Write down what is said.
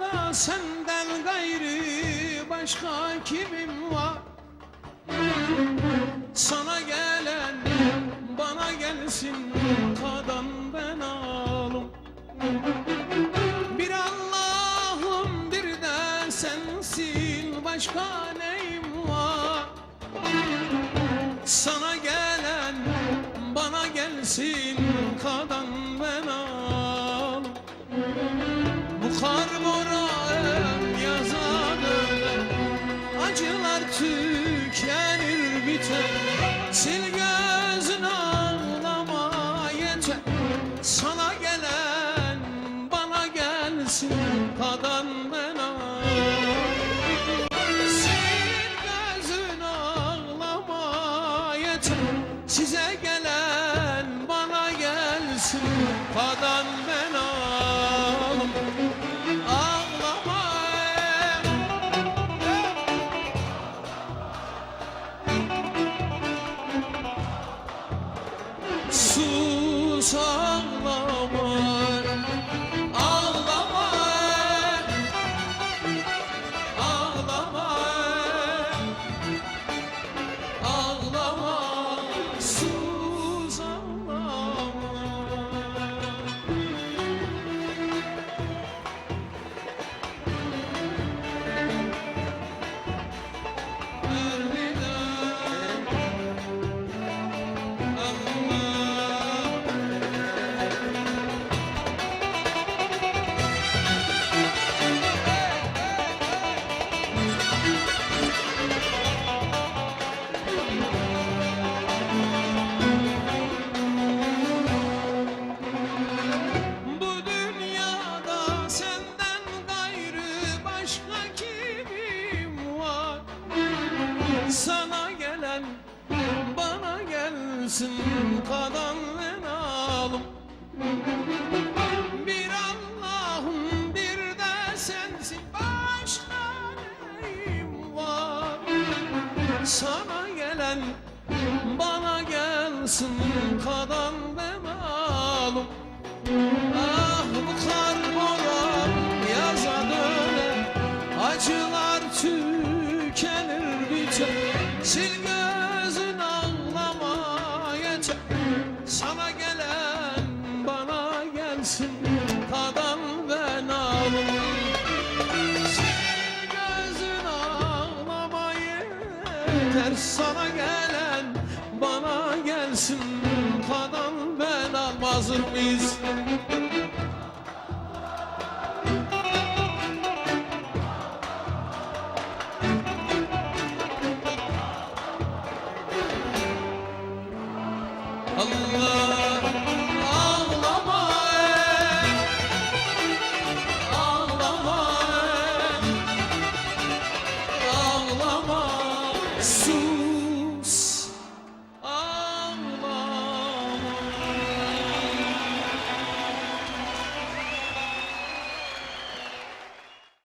dünyada senden gayrı başka kimim var? Sana gelen bana gelsin, kadan ben alım. Bir Allah'ım bir de sensin, başka neyim var? Sana gelen bana gelsin, kadan ben alım. Bu kar boran yaza döner, acılar tükenir biter. Sil gözün ağlama yeter, sana gelen bana gelsin, kadan ben alım. Sil gözün ağlama yeter, size gelen bana gelsin, kadan ben alım. Ağlama sus, ağlama, ağlama, ağlama, ağlama, sus, ağlama. Bu dünyada senden gayrı başka kimim var? Sana gelen bana gelsin, kadan ben alım. Bir Allah'ım bir de sensin, başka neyim var? Sana gelen bana gelsin, kadan ben alım. Ah bu kar boran yaza döner, acılar tükenir biter. Sil gözün ağlama yeter, sana gelen bana gelsin, kadan ben alım. Sil gözün ağlama yeter, sana gelen bana gelsin, kadan ben alım. Hazır mıyız? Allah, ağlama, ağlama, ağlama, sus.